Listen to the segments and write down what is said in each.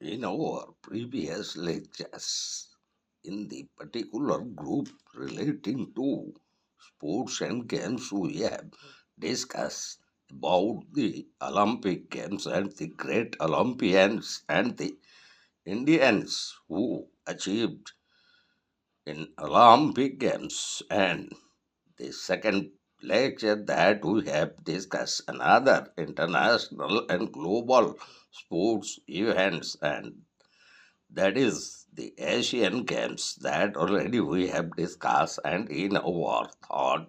In our previous lectures, in the particular group relating to sports and games, we have discussed about the Olympic Games and the great Olympians and the Indians who achieved in Olympic Games. And the second lecture that we have discussed another international and global sports events, and that is the Asian Games that already we have discussed. And in our third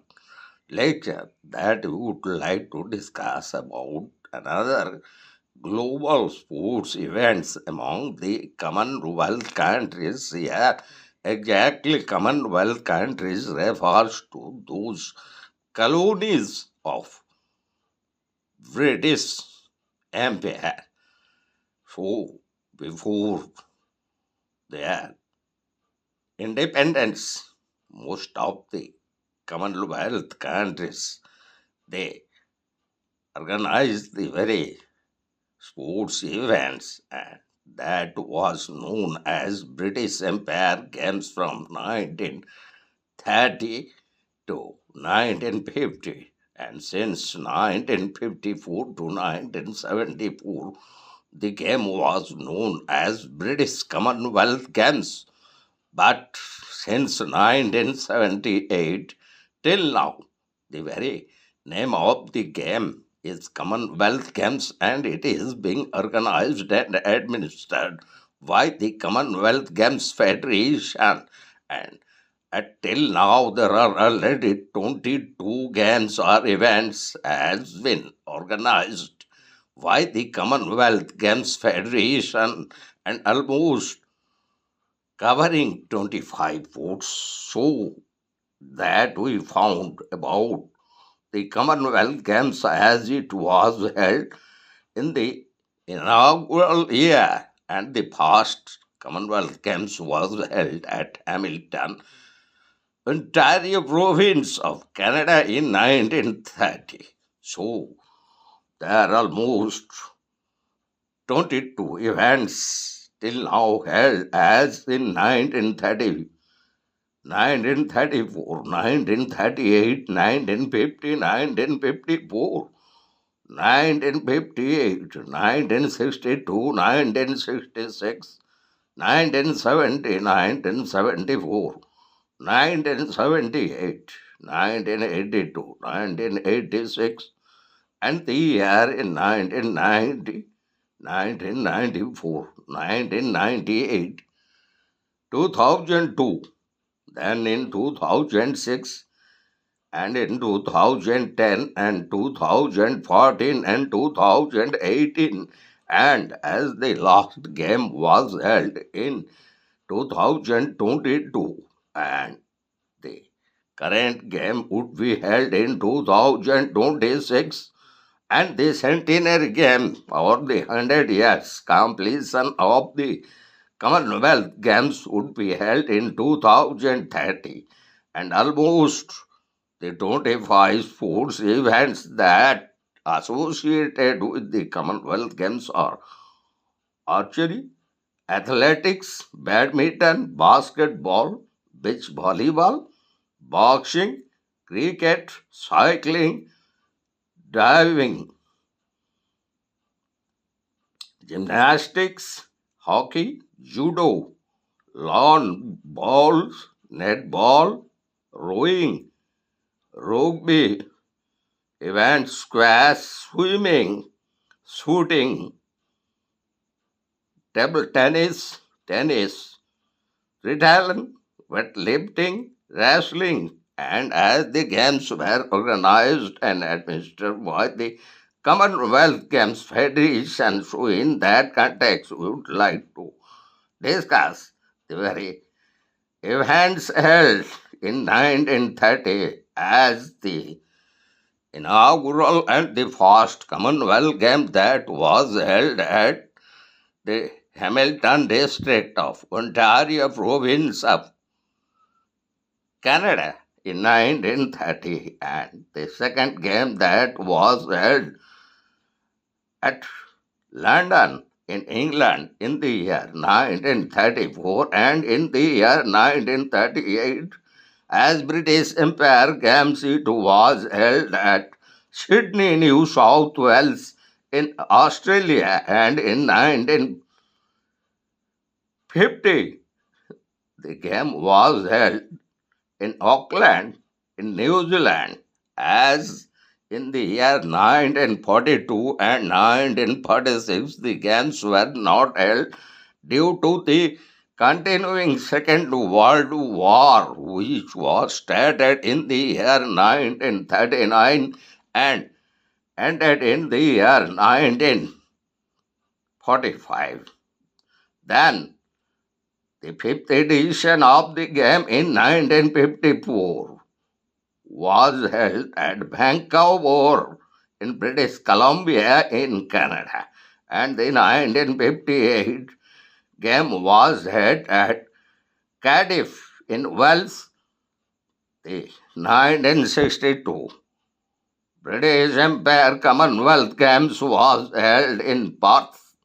lecture that we would like to discuss about another global sports events among the Commonwealth countries. Here, exactly, Commonwealth countries refers to those colonies of British Empire. So, before their independence, most of the Commonwealth countries, they organized the very sports events, and that was known as British Empire Games from 1930 to 1950. And since 1954 to 1974, the game was known as British Commonwealth Games. But since 1978 till now, the very name of the game is Commonwealth Games, and it is being organized and administered by the Commonwealth Games Federation. And till now, there are already 22 games or events has been organized by the Commonwealth Games Federation, and almost covering 25 votes. So that we found about the Commonwealth Games as it was held in the inaugural year, and the past Commonwealth Games was held at Hamilton, Ontario province of Canada in 1930. So there are almost 22 events till now held as in 1930. 1934, 1938, 1950, 1954, 1958, 1962, 1966, 1970, 1974, 1978, 1982, 1986, and the year in 1990, 1994, 1998, 2002, then in 2006, and in 2010, and 2014, and 2018, and as the last game was held in 2022, and the current game would be held in 2026, and the Centenary Games, or the 100 years completion of the Commonwealth Games, would be held in 2030, and almost the 25 sports events that associated with the Commonwealth Games are archery, athletics, badminton, basketball, beach volleyball, boxing, cricket, cycling, diving, gymnastics, hockey, judo, lawn bowls, netball, rowing, rugby, events, squash, swimming, shooting, table tennis, triathlon, weightlifting, wrestling, and as the games were organized and administered by the Commonwealth Games Federation, so in that context, we would like to discuss the very events held in 1930 as the inaugural and the first Commonwealth Games that was held at the Hamilton district of Ontario province of Canada in 1930, and the second game that was held at London in England in the year 1934 and in the year 1938, as British Empire Games it was held at Sydney, New South Wales in Australia, and in 1950 the game was held in Auckland in New Zealand, as in the year 1942 and 1946 the games were not held due to the continuing Second World War, which was started in the year 1939 and ended in the year 1945. Then the fifth edition of the game in 1954 was held at Vancouver in British Columbia in Canada, and the 1958 game was held at Cardiff in Wales. The 1962 British Empire Commonwealth Games was held in Perth,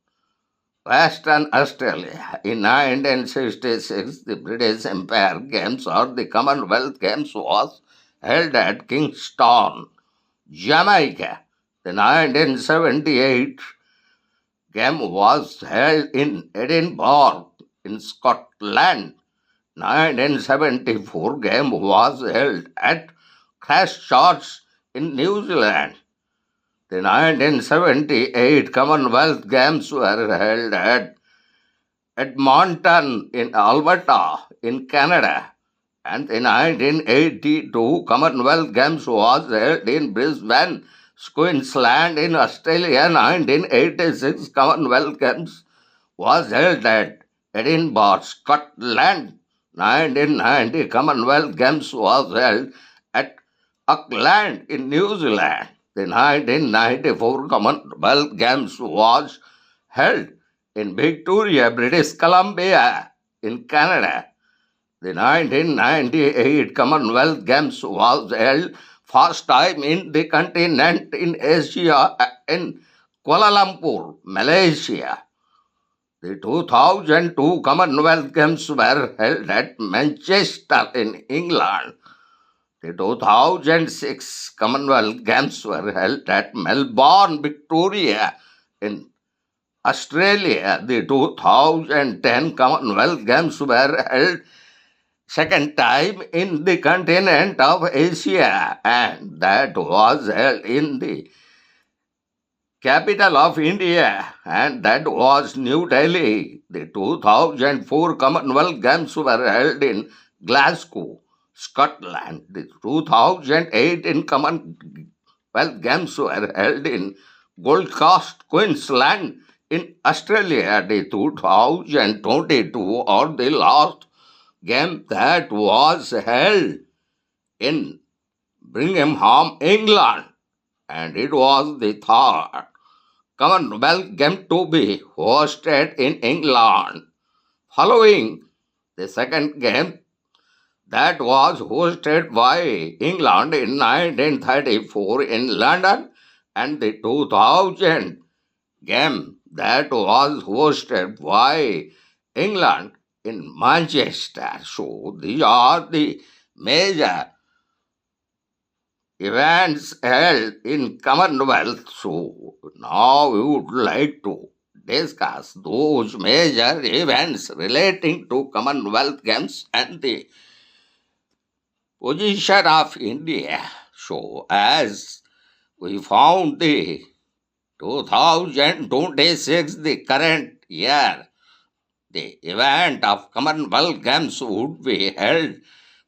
Western Australia. In 1966, the British Empire Games or the Commonwealth Games was held at Kingston, Jamaica. The 1978 game was held in Edinburgh, in Scotland. 1974 game was held at Christchurch in New Zealand. The 1978 Commonwealth Games were held at Edmonton in Alberta in Canada, and the 1982 Commonwealth Games was held in Brisbane, Queensland in Australia. 1986 Commonwealth Games was held at Edinburgh, Scotland. 1990 Commonwealth Games was held at Auckland in New Zealand. The 1994 Commonwealth Games was held in Victoria, British Columbia in Canada. The 1998 Commonwealth Games was held first time in the continent in Asia in Kuala Lumpur, Malaysia. The 2002 Commonwealth Games were held at Manchester in England. The 2006 Commonwealth Games were held at Melbourne, Victoria in Australia. The 2010 Commonwealth Games were held second time in the continent of Asia, and that was held in the capital of India, and that was New Delhi. The 2004 Commonwealth Games were held in Glasgow, Scotland. The 2008 Commonwealth Games were held in Gold Coast, Queensland in Australia. The 2022 or the last game that was held in Birmingham, England, and it was the third Commonwealth Game to be hosted in England, following the second game that was hosted by England in 1934 in London, and the 2000 game that was hosted by England in Manchester. So these are the major events held in Commonwealth. So now we would like to discuss those major events relating to Commonwealth Games and the position of India. So as we found the 2026, the current year, the event of Commonwealth Games would be held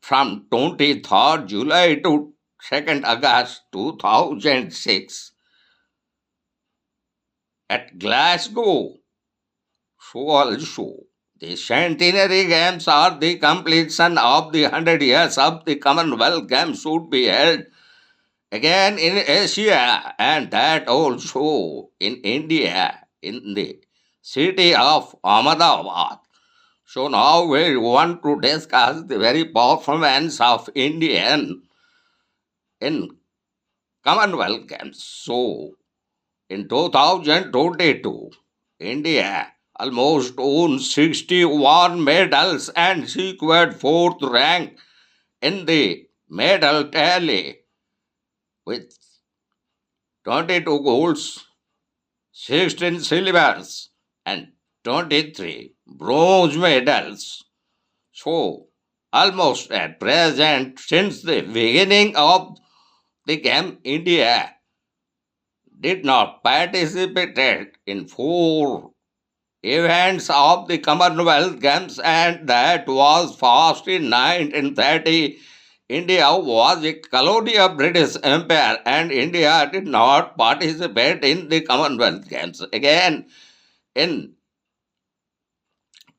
from 23rd July to 2nd August 2006 at Glasgow. So also, the Centenary Games or the completion of the 100 years of the Commonwealth Games would be held again in Asia, and that also in India, in the city of Ahmedabad. So now we want to discuss the very performance of Indian in Commonwealth Games. So in 2022, India almost won 61 medals and secured fourth rank in the medal tally with 22 golds, 16 silvers, and 23 bronze medals. So, almost at present, since the beginning of the game, India did not participate in four events of the Commonwealth Games, and that was first in 1930. India was a colony of British Empire, and India did not participate in the Commonwealth Games. Again, in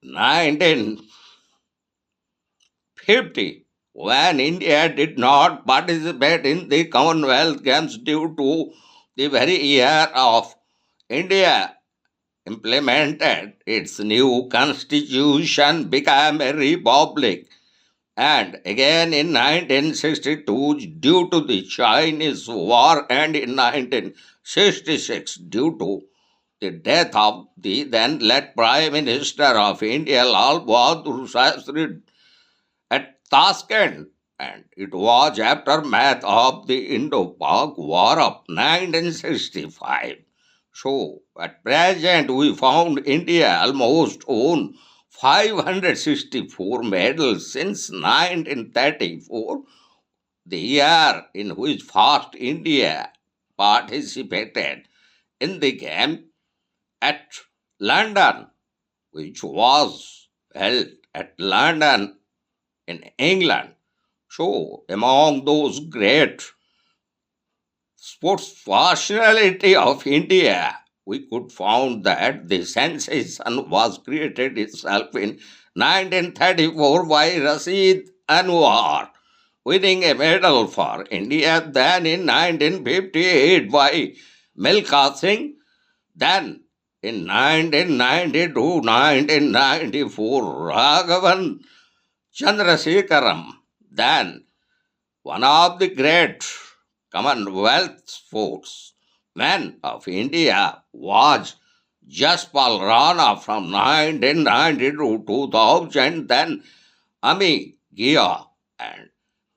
1950, when India did not participate in the Commonwealth Games due to the very year of India implemented its new constitution, became a republic. And again in 1962, due to the Chinese War, and in 1966, due to the death of the then late Prime Minister of India, Lal Bahadur Shastri, at Tashkent, and it was aftermath of the Indo-Pak War of 1965. So, at present, we found India almost own 564 medals since 1934, the year in which first India participated in the game at London, which was held at London in England. So, among those great sports personality of India, we could found that the sensation was created itself in 1934 by Rashid Anwar, winning a medal for India. Then in 1958 by Milkha Singh. Then in 1992-1994 Raghavan Chandrasekharam. Then one of the great Commonwealth sportsmen of India was Jaspal Rana from 1990 to 2000, then Ami Gia and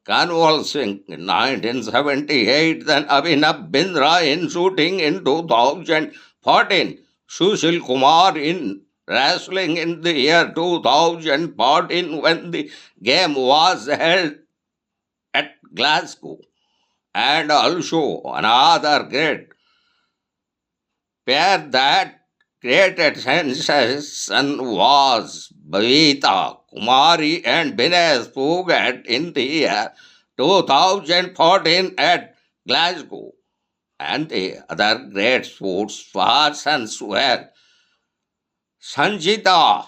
Kanwal Singh in 1978, then Abhinav Bindra in shooting in 2014, Sushil Kumar in wrestling in the year 2014 when the game was held at Glasgow. And also another great pair that created sensation was Bhavita Kumari and Vinesh Phogat in the year 2014 at Glasgow. And the other great sports persons were Sanjita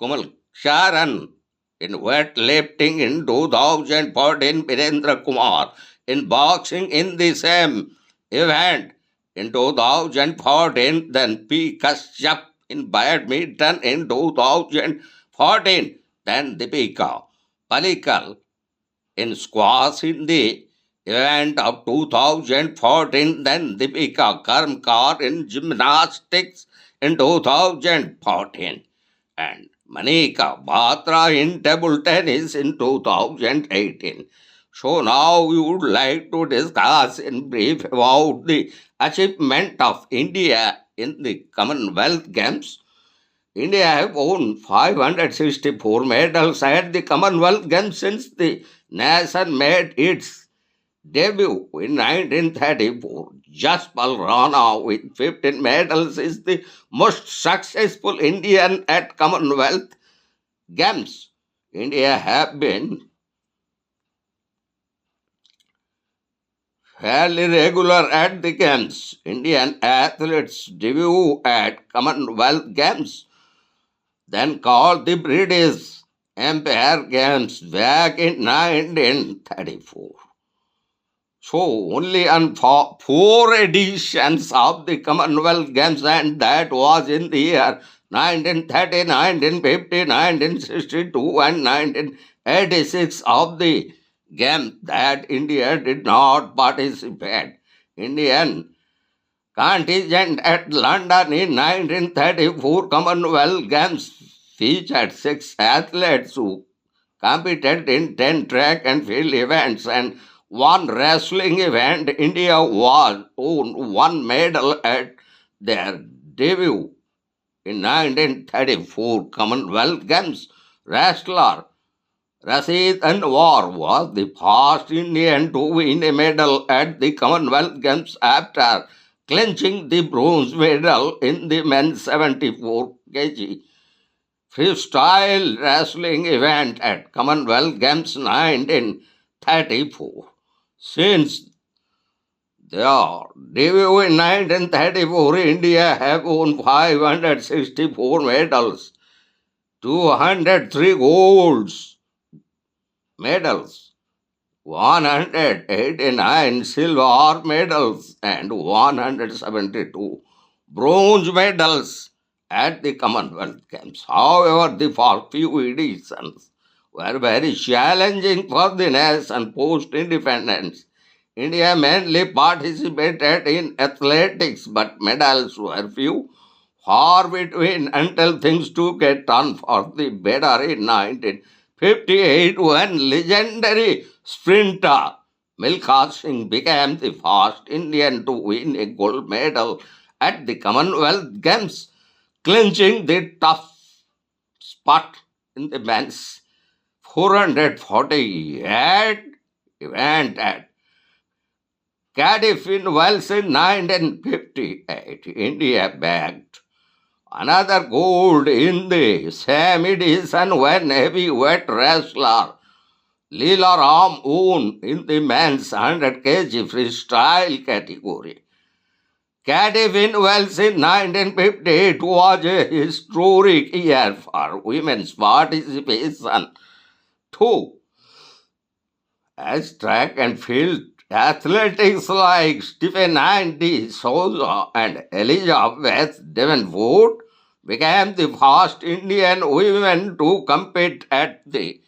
Kumal Sharan in weightlifting in 2014, Virendra Kumar in boxing in the same event in 2014, then P. Kashyap in badminton in 2014, then Deepika Palikal in squash in the event of 2014, then Deepika Karmkar in gymnastics in 2014, and Manika Batra in table tennis in 2018. So now we would like to discuss in brief about the achievement of India in the Commonwealth Games. India have won 564 medals at the Commonwealth Games since the nation made its debut in 1934. Jaspal Rana with 15 medals is the most successful Indian at Commonwealth Games. India have been fairly regular at the Games. Indian athletes debut at Commonwealth Games, then called the British Empire Games, back in 1934. So only on four editions of the Commonwealth Games, and that was in the year 1930, 1950, 1962 and 1986 of the game that India did not participate. Indian contingent at London in 1934 Commonwealth Games featured 6 athletes who competed in 10 track and field events and one wrestling event. India was won one medal at their debut in 1934 Commonwealth Games. Wrestler Rashid Anwar was the first Indian to win a medal at the Commonwealth Games after clinching the bronze medal in the men's 74 kg freestyle wrestling event at Commonwealth Games 1934. Since their debut in 1934, India have won 564 medals, 203 golds medals, 189 silver medals, and 172 bronze medals at the Commonwealth Games. However, the first few editions were very challenging for the nation post-independence. India mainly participated in athletics, but medals were few, far between until things took a turn for the better in 1958 when legendary sprinter Milkha Singh became the first Indian to win a gold medal at the Commonwealth Games, clinching the tough spot in the men's 448 event at Cardiff in Wales in 1958. India bagged another gold in the same edition when heavyweight wrestler Leela Ram won in the men's 100 kg freestyle category. Cardiff in Wales in 1958 was a historic year for women's participation too, as track and field athletics like Stephen Andy Souza and Elizabeth Davenport became the first Indian women to compete at the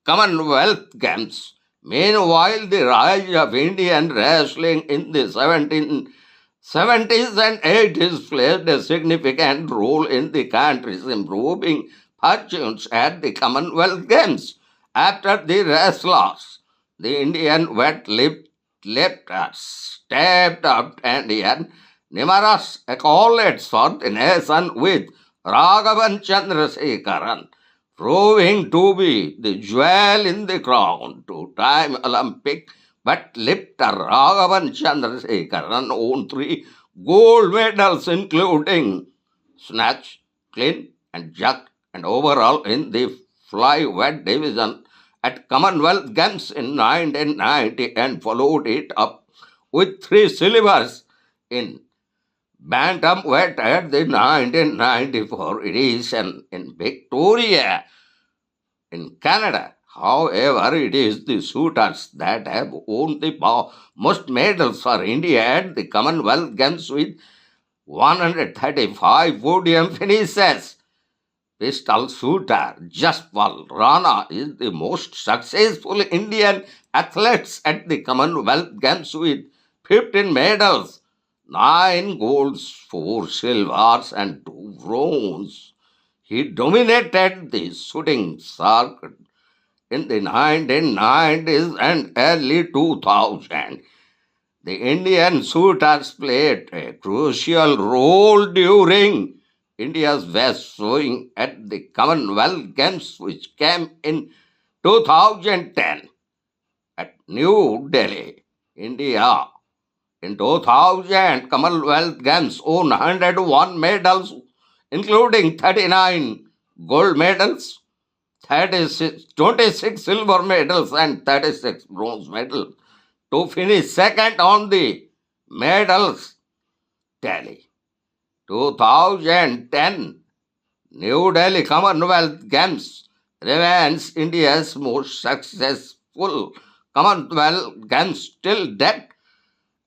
Commonwealth Games. Meanwhile, the rise of Indian wrestling in the 1770s and 80s played a significant role in the country's improving fortunes at the Commonwealth Games. After the wrestlers, the Indian weightlifters stepped up and earned numerous accolades for the nation, with Raghavan Chandrasekharan proving to be the jewel in the crown. Two-time Olympic weightlifter Raghavan Chandrasekharan won 3 gold medals, including snatch, clean, and jerk, and overall in the flyweight division at Commonwealth Games in 1990, and followed it up with 3 silvers in bantamweight at the 1994 edition in Victoria in Canada. However, it is the shooters that have won the most medals for India at the Commonwealth Games, with 135 podium finishes. Pistol shooter Jaspal Rana is the most successful Indian athlete at the Commonwealth Games with 15 medals, 9 golds, 4 silvers, and 2 bronze. He dominated the shooting circuit in the 1990s and early 2000s. The Indian shooters played a crucial role during India's best showing at the Commonwealth Games, which came in 2010 at New Delhi, India. In 2000, Commonwealth Games won 101 medals, including 39 gold medals, 26 silver medals, and 36 bronze medals, to finish second on the medals tally. 2010 New Delhi Commonwealth Games remains India's most successful Commonwealth Games till date.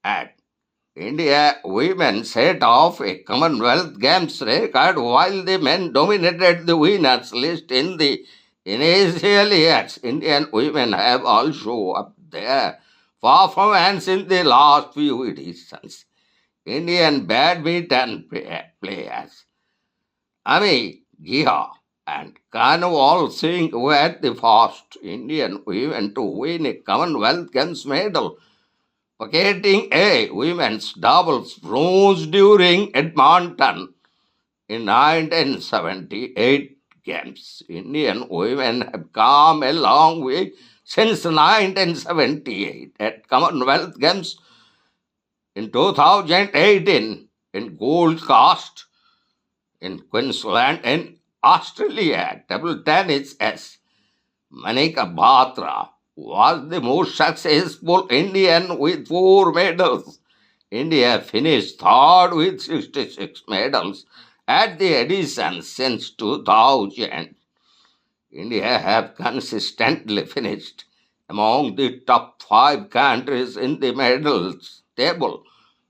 At India women set off a Commonwealth Games record while the men dominated the winners list in the initial years. Indian women have also upped their performance in the last few editions. Indian badminton players Ami Giha and Kanwal Singh were the first Indian women to win a Commonwealth Games medal, pocketing a women's doubles bronze during Edmonton in 1978 Games. Indian women have come a long way since 1978 at Commonwealth Games in 2018 in Gold Coast in Queensland and Australia. Table tennis as Manika Batra was the most successful Indian with 4 medals. India finished third with 66 medals at the edition since 2000. India have consistently finished among the top 5 countries in the medals table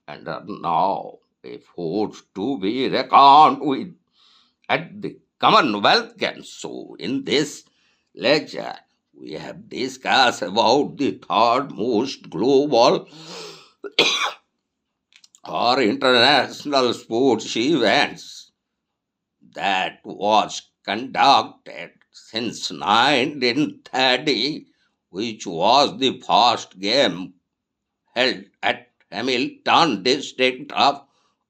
and are now a force to be reckoned with at the Commonwealth Games. So, in this lecture, we have discussed about the third most global or international sports events that was conducted since 1930, which was the first game held at Hamilton district of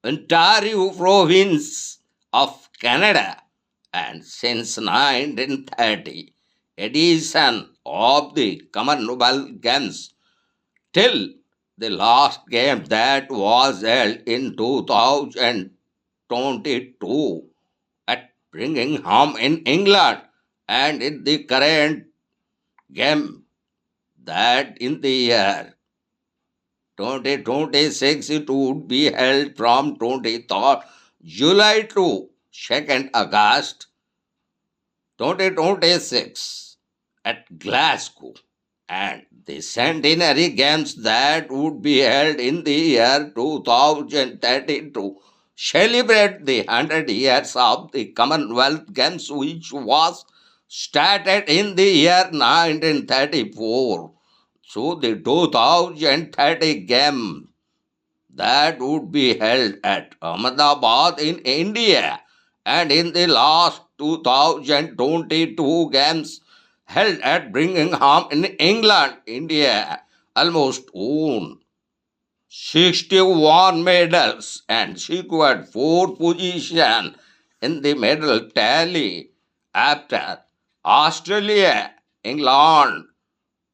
Ontario province of Canada, and since 1930 edition of the Commonwealth Games till the last game that was held in 2022 at Birmingham in England, and in the current game that in the year 2026 it would be held from 23rd July to 2nd August 2026 at Glasgow, and the Centenary Games that would be held in the year 2032 to celebrate the 100 years of the Commonwealth Games, which was started in the year 1934. So the 2030 game that would be held at Ahmedabad in India, and in the last 2022 games held at Birmingham in England, India almost won 61 medals and secured 4th position in the medal tally after Australia, England,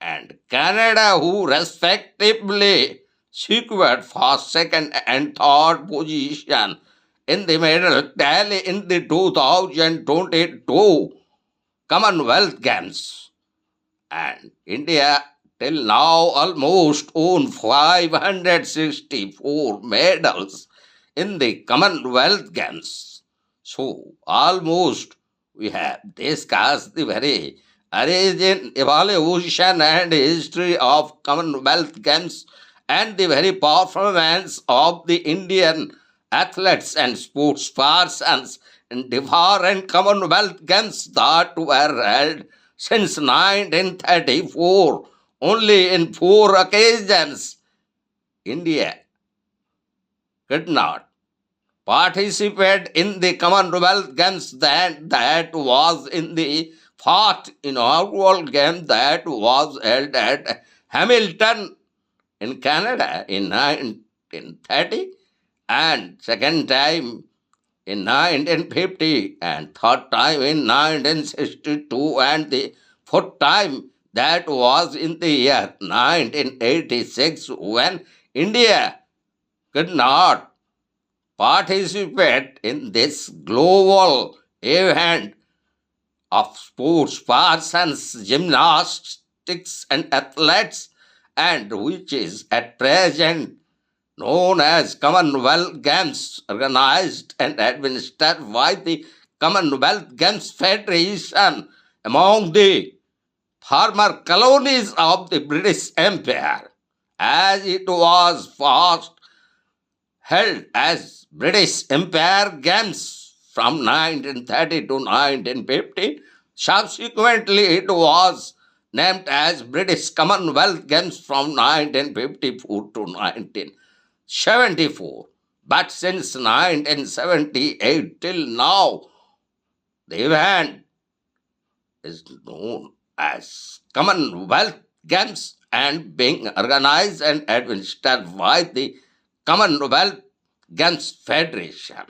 and Canada, who respectively secured first, second, and third position in the medal tally in the 2022 Commonwealth Games. And India till now almost won 564 medals in the Commonwealth Games. So almost we have discussed the very origin, evaluation, and history of Commonwealth Games and the very performance of the Indian athletes and sports persons in different Commonwealth Games that were held since 1934. Only in 4 occasions, India could not participate in the Commonwealth Games. That was in the first inaugural game that was held at Hamilton in Canada in 1930, and second time in 1950, and third time in 1962, and the fourth time that was in the year 1986 when India could not participate in this global event of sports persons, gymnastics, and athletes, and which is at present known as Commonwealth Games, organized and administered by the Commonwealth Games Federation among the former colonies of the British Empire, as it was first held as British Empire Games from 1930 to 1950. Subsequently, it was named as British Commonwealth Games from 1954 to 1974. But since 1978 till now, the event is known as Commonwealth Games and being organized and administered by the Commonwealth Games Federation.